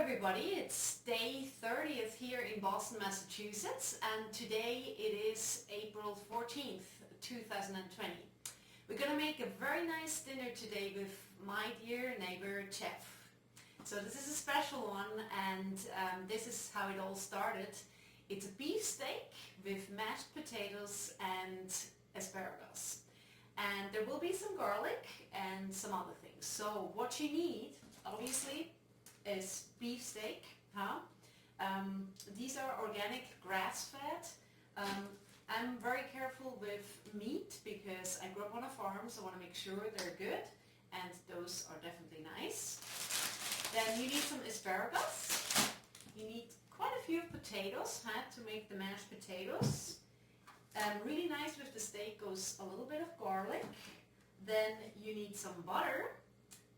everybody, it's day 30th here in Boston, Massachusetts, and today it is April 14th, 2020. We're going to make a very nice dinner today with my dear neighbor Chef. So this is a special one, and this is how it all started. It's a beef steak with mashed potatoes and asparagus. And there will be some garlic and some other things. So what you need, obviously, is beef steak. These are organic, grass-fed. I'm very careful with meat because I grew up on a farm, so I want to make sure they're good, and those are definitely nice. Then you need some asparagus. You need quite a few potatoes to make the mashed potatoes. Really nice with the steak goes a little bit of garlic. Then you need some butter,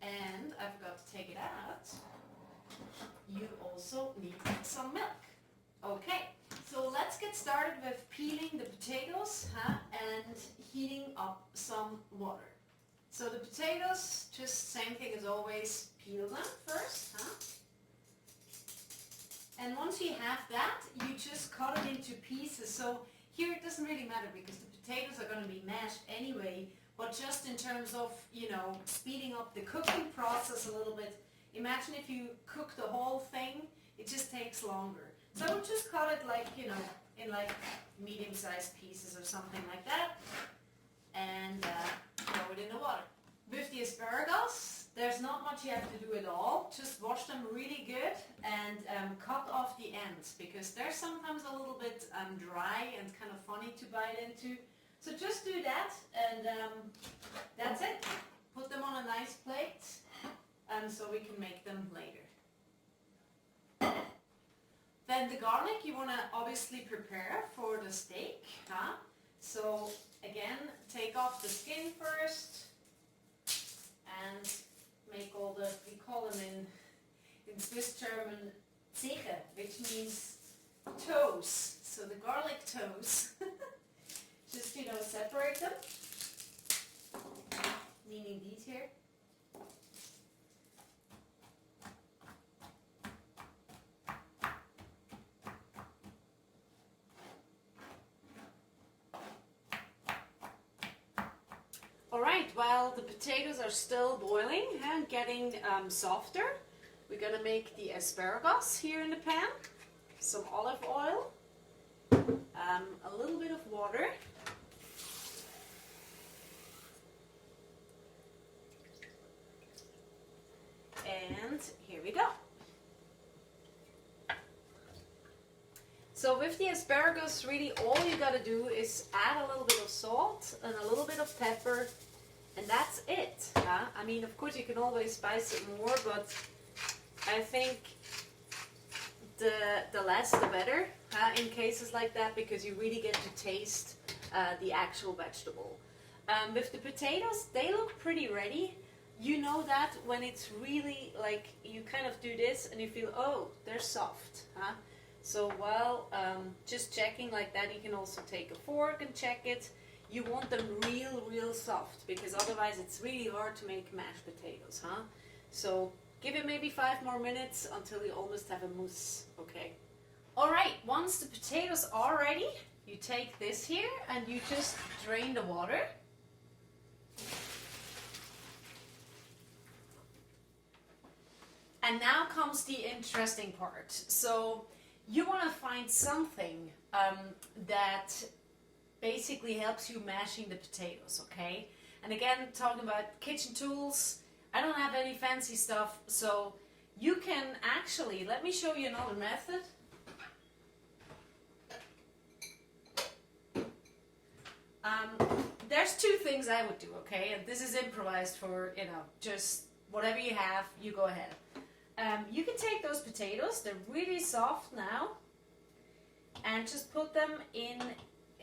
and I forgot to take it out. You also need some milk. Okay, so let's get started with peeling the potatoes and heating up some water. So the potatoes, just same thing as always, peel them first. And once you have that, you just cut it into pieces. So here it doesn't really matter because the potatoes are going to be mashed anyway, but just in terms of, speeding up the cooking process a little bit, imagine if you cook the whole thing, it just takes longer. So I would just cut it like, in like medium-sized pieces or something like that, and throw it in the water. With the asparagus, there's not much you have to do at all. Just wash them really good and cut off the ends because they're sometimes a little bit dry and kind of funny to bite into. So just do that, and that's it. Put them on a nice plate, so we can make them later. Then the garlic you want to obviously prepare for the steak. So again, take off the skin first and make all the, we call them in Swiss German Zeche, which means toes. So the garlic toes, just separate them, meaning these here. Alright, while the potatoes are still boiling and getting softer, we're going to make the asparagus here in the pan. Some olive oil, a little bit of water, and here we go. So with the asparagus, really all you got to do is add a little bit of salt and a little bit of pepper, and that's it. I mean, of course you can always spice it more, but I think the less the better in cases like that, because you really get to taste the actual vegetable. With the potatoes, they look pretty ready. You know that when it's really like you kind of do this and you feel, oh, they're soft. So while just checking like that, you can also take a fork and check it. You want them real soft, because otherwise it's really hard to make mashed potatoes. So give it maybe 5 more minutes until you almost have a mousse. Okay. Alright, once the potatoes are ready, you take this here and you just drain the water. And now comes the interesting part. So you want to find something that basically helps you mashing the potatoes, okay? And again, talking about kitchen tools, I don't have any fancy stuff, so you can actually, let me show you another method. There's 2 things I would do, okay? And this is improvised for, just whatever you have, you go ahead. You can take those potatoes, they're really soft now, and just put them in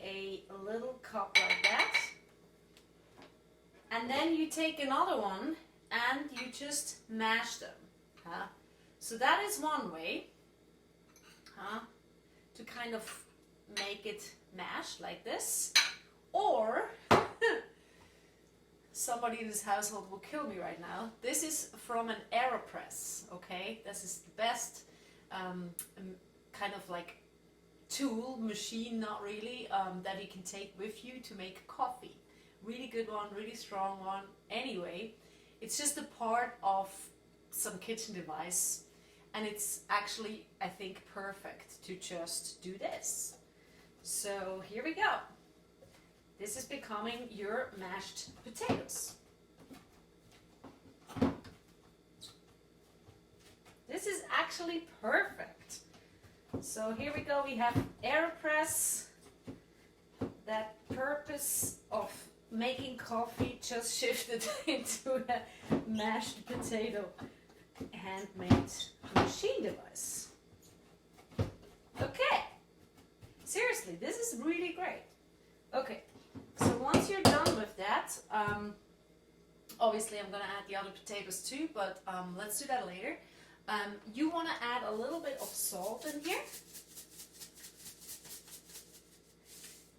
a little cup like that. And then you take another one and you just mash them. So that is one way to kind of make it mash like this. Or somebody in this household will kill me right now. This is from an AeroPress, okay? This is the best kind of like tool, machine, not really, that you can take with you to make coffee. Really good one, really strong one. Anyway, it's just a part of some kitchen device, and it's actually, I think, perfect to just do this. So here we go. This is becoming your mashed potatoes. This is actually perfect. So here we go, we have AeroPress. That purpose of making coffee just shifted into a mashed potato handmade machine device. Okay, seriously, this is really great. Okay, so once you're done with that, obviously I'm gonna add the other potatoes too, but let's do that later. You want to add a little bit of salt in here.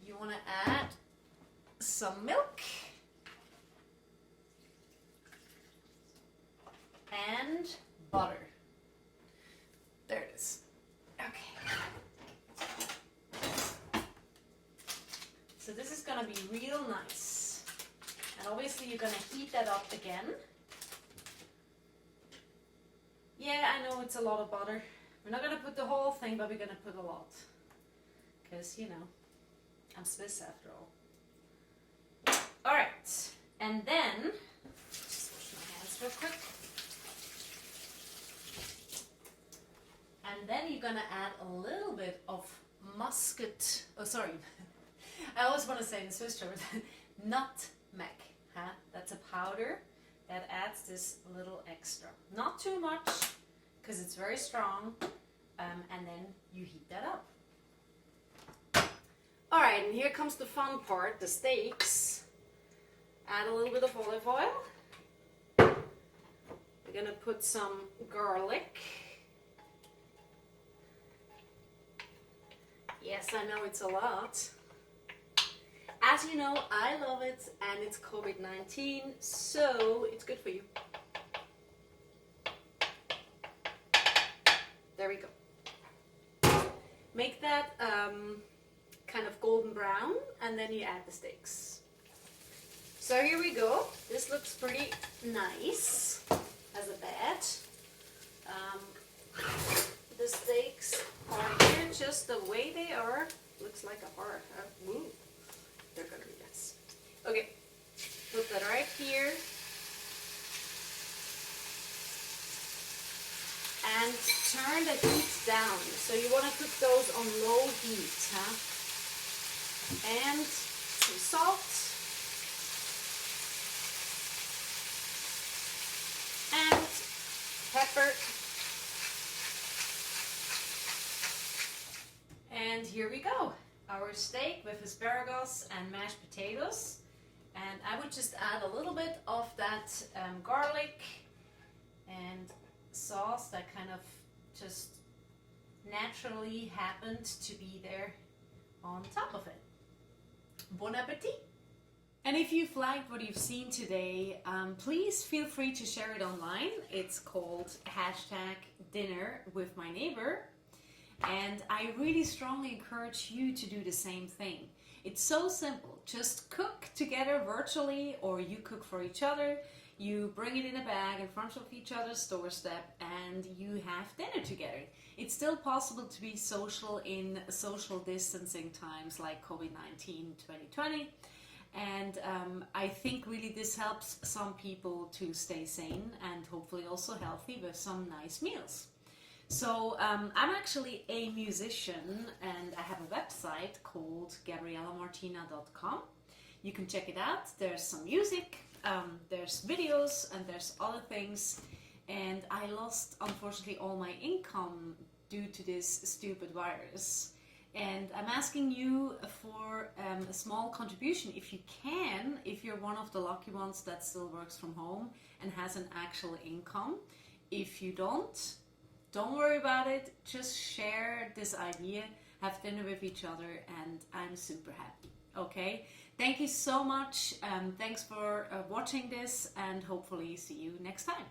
You want to add some milk and butter. There it is. Okay. So this is going to be real nice. And obviously you're going to heat that up again. Yeah, I know it's a lot of butter. We're not going to put the whole thing, but we're going to put a lot. Because, you know, I'm Swiss after all. Alright, and then, just wash my hands real quick. And then you're going to add a little bit of muscat, oh sorry, I always want to say in Swiss terms, nutmeg. Huh? That's a powder that adds this little extra. Not too much, because it's very strong, and then you heat that up. Alright, and here comes the fun part, the steaks. Add a little bit of olive oil. We're going to put some garlic. Yes, I know it's a lot. As you know, I love it, and it's COVID-19, so it's good for you. There we go. Make that kind of golden brown, and then you add the steaks. So here we go. This looks pretty nice as a bed. The steaks are here just the way they are. Looks like a heart. Ooh. They're gonna be nice. Okay, put that right here. And turn the heat down. So you want to cook those on low heat, huh? And some salt. And pepper. And here we go. Our steak with asparagus and mashed potatoes, and I would just add a little bit of that garlic and sauce that kind of just naturally happened to be there on top of it. Bon appetit! And if you've liked what you've seen today, please feel free to share it online. It's called #dinnerwithmyneighbor. And I really strongly encourage you to do the same thing. It's so simple. Just cook together virtually, or you cook for each other. You bring it in a bag in front of each other's doorstep, and you have dinner together. It's still possible to be social in social distancing times like COVID-19 2020. And I think really this helps some people to stay sane and hopefully also healthy with some nice meals. So I'm actually a musician, and I have a website called GabriellaMartina.com. You can check it out. There's some music, there's videos, and there's other things. And I lost, unfortunately, all my income due to this stupid virus. And I'm asking you for a small contribution if you can, if you're one of the lucky ones that still works from home and has an actual income. If you don't worry about it, just share this idea, have dinner with each other, and I'm super happy, okay? Thank you so much. Thanks for watching this, and hopefully see you next time.